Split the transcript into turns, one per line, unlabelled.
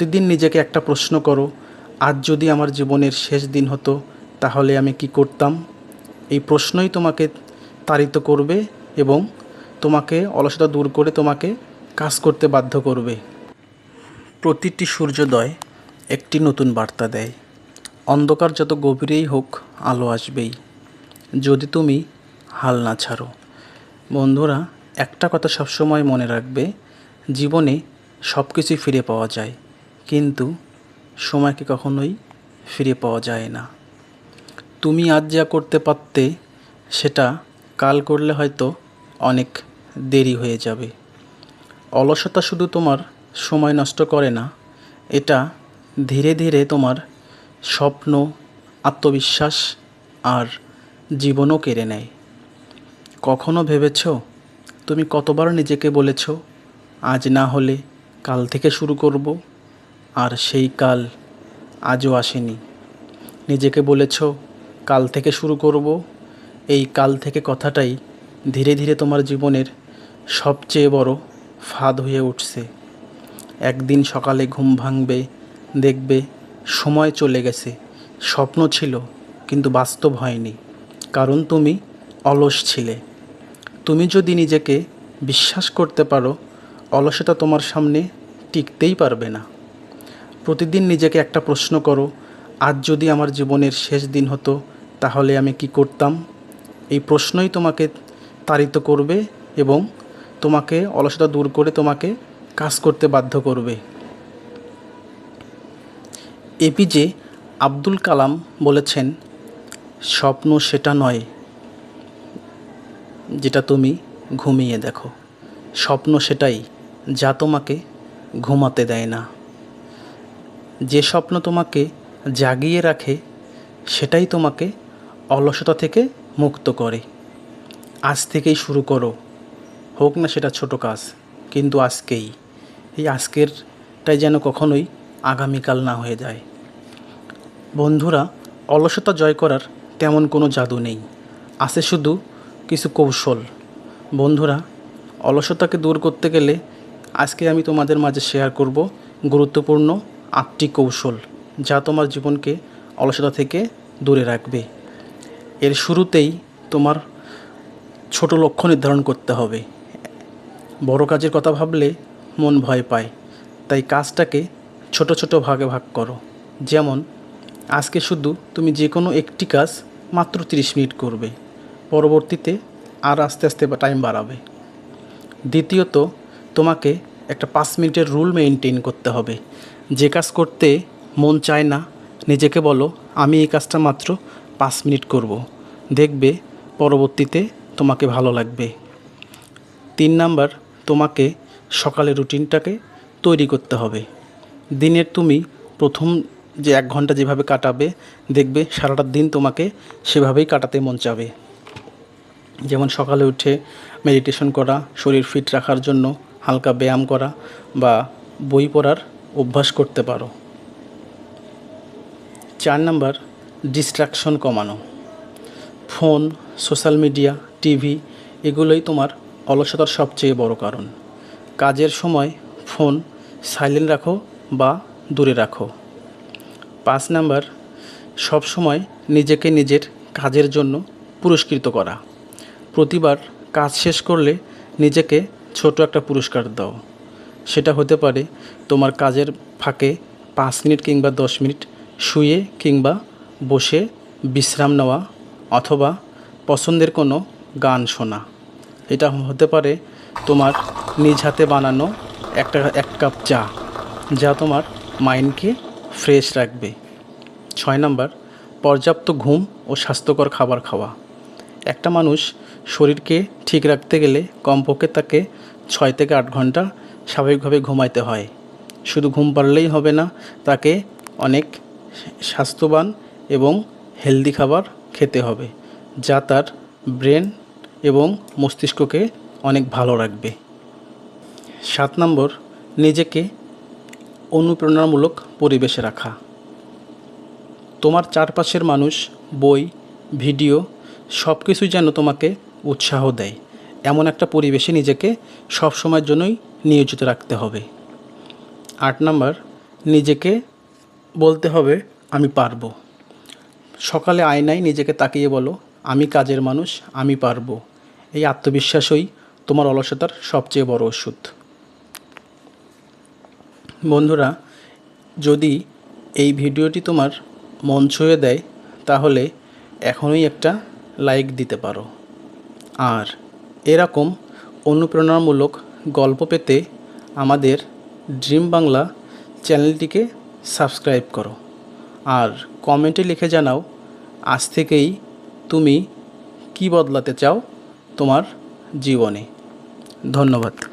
প্রতিদিন নিজেকে একটা প্রশ্ন করো, আজ যদি আমার জীবনের শেষ দিন হতো তাহলে আমি কি করতাম? এই প্রশ্নই তোমাকে তাড়িত করবে এবং তোমাকে অলসতা দূর করে তোমাকে কাজ করতে বাধ্য করবে। প্রতিটি সূর্যোদয় একটি নতুন বার্তা দেয়। অন্ধকার যত গভীরেই হোক, আলো আসবেই, যদি তুমি হাল না ছাড়ো। বন্ধুরা, একটা কথা সবসময় মনে রাখবে, জীবনে সব কিছুই ফিরে পাওয়া যায়, কিন্তু সময়কে কখনোই ফিরে পাওয়া যায় না। তুমি আজ যা করতে পারতে সেটা কাল করলে হয়তো অনেক দেরি হয়ে যাবে। অলসতা শুধু তোমার সময় নষ্ট করে না, এটা ধীরে ধীরে তোমার স্বপ্ন, আত্মবিশ্বাস আর জীবনও কেড়ে নেয়। কখনো ভেবেছ তুমি কতবার নিজেকে বলেছ, আজ না হলে কাল থেকে শুরু করব, আর সেই কাল আজও আসেনি। নিজেকে বলেছ কাল থেকে শুরু করব, এই কাল থেকে কথাটাই ধীরে ধীরে তোমার জীবনের সবচেয়ে বড় ফাঁদ হয়ে উঠছে। একদিন সকালে ঘুম ভাঙবে, দেখবে সময় চলে গেছে, স্বপ্ন ছিল কিন্তু বাস্তব হয়নি, কারণ তুমি অলস ছিলে। তুমি যদি নিজেকে বিশ্বাস করতে পারো, অলসতা তোমার সামনে টিকতেই পারবে না। প্রতিদিন নিজেকে একটা প্রশ্ন করো, আজ যদি আমার জীবনের শেষ দিন হতো তাহলে আমি কি করতাম? এই প্রশ্নই তোমাকে তাড়িত করবে এবং তোমাকে অলসতা দূর করে তোমাকে কাজ করতে বাধ্য করবে। এপিজে আব্দুল কালাম বলেছেন, স্বপ্ন সেটা নয় যেটা তুমি ঘুমিয়ে দেখো, স্বপ্ন সেটাই যা তোমাকে ঘুমাতে দেয় না। যে স্বপ্ন তোমাকে জাগিয়ে রাখে সেটাই তোমাকে অলসতা থেকে মুক্ত করে। আজ থেকেই শুরু করো, হোক না সেটা ছোট কাজ, কিন্তু আজকেই। এই আজকেরটাই যেন কখনোই আগামীকাল না হয়ে যায়। বন্ধুরা, অলসতা জয় করার তেমন কোনো জাদু নেই, আছে শুধু কিছু কৌশল। বন্ধুরা, অলসতাকে দূর করতে গেলে আজকে আমি তোমাদের মাঝে শেয়ার করব গুরুত্বপূর্ণ 8টি কৌশল, যা তোমার জীবনকে অলসতা থেকে দূরে রাখবে। এর শুরুতেই তোমার ছোট লক্ষ্য নির্ধারণ করতে হবে। বড় কাজের কথা ভাবলে মন ভয় পায়, তাই কাজটাকে ছোট ছোট ভাগে ভাগ করো। যেমন আজকে শুধু তুমি যে কোনো একটি কাজ মাত্র 30 মিনিট করবে, পরবর্তীতে আর আস্তে আস্তে টাইম বাড়াবে। দ্বিতীয়ত, তোমাকে একটা 5 মিনিটের রুল মেনটেন করতে হবে। যে কাজ করতে মন চায় না, নিজেকে বলো, আমি এই কাজটা মাত্র 5 মিনিট করব, দেখবে পরবর্তীতে তোমাকে ভালো লাগবে। 3 নাম্বার, তোমাকে সকালের রুটিনটাকে তৈরি করতে হবে। দিনের তুমি প্রথম যে 1 ঘন্টা যেভাবে কাটাবে, দেখবে সারাটা দিন তোমাকে সেভাবেই কাটাতে মন চাবে। যেমন সকালে উঠে মেডিটেশন করা, শরীর ফিট রাখার জন্য হালকা ব্যায়াম করা বা বই পড়ার অভ্যাস করতে পারো। 4 নাম্বার, ডিস্ট্রাকশন কমানো। ফোন, সোশ্যাল মিডিয়া, টিভি এগুলোই তোমার অলসতার সবচেয়ে বড় কারণ। কাজের সময় ফোন সাইলেন্ট রাখো বা দূরে রাখো। 5 নাম্বার, সবসময় নিজেকে নিজের কাজের জন্য পুরস্কৃত করা। প্রতিবার কাজ শেষ করলে নিজেকে ছোট একটা পুরস্কার দাও। সেটা হতে পারে তোমার কাজের ফাঁকে 5 মিনিট কিংবা 10 মিনিট শুয়ে কিংবা বসে বিশ্রাম নেওয়া, অথবা পছন্দের কোনো গান শোনা। এটা হতে পারে তোমার নিজ হাতে বানানো এক কাপ চা, যা তোমার মাইন্ডকে ফ্রেশ রাখবে। 6 নাম্বার, পর্যাপ্ত ঘুম ও স্বাস্থ্যকর খাবার খাওয়া। একটা মানুষ শরীরকে ঠিক রাখতে গেলে কমপক্ষে তাকে 6 থেকে 8 ঘন্টা স্বাভাবিকভাবে ঘুমাইতে হয়। শুধু ঘুম পারলেই হবে না, তাকে অনেক স্বাস্থ্যবান এবং হেলদি খাবার খেতে হবে, যা তার ব্রেন এবং মস্তিষ্ককে অনেক ভালো রাখবে। 7 নম্বর, নিজেকে অনুপ্রেরণামূলক পরিবেশে রাখা। তোমার চারপাশের মানুষ, বই, ভিডিও সব কিছুই যেন তোমাকে উৎসাহ দেয়, এমন একটা পরিবেশে নিজেকে সব সময়ের জন্যই নিয়োজিত রাখতে হবে। 8 নাম্বার, নিজেকে বলতে হবে আমি পারবো। সকালে আয়নায় নিজেকে তাকিয়ে বলো আমি কাজের মানুষ, আমি পারবো। এই আত্মবিশ্বাসই তোমার অলসতার সবচেয়ে বড় ওষুধ। বন্ধুরা, যদি এই ভিডিওটি তোমার মন ছুঁয়ে দেয় তাহলে এখনই একটা লাইক দিতে পারো। আর এরকম অনুপ্রেরণামূলক গল্প পেতে আমাদের ড্রিম বাংলা চ্যানেলটিকে সাবস্ক্রাইব করো। আর কমেন্টে লিখে জানাও আজ থেকেই তুমি কী বদলাতে চাও তোমার জীবনে। ধন্যবাদ।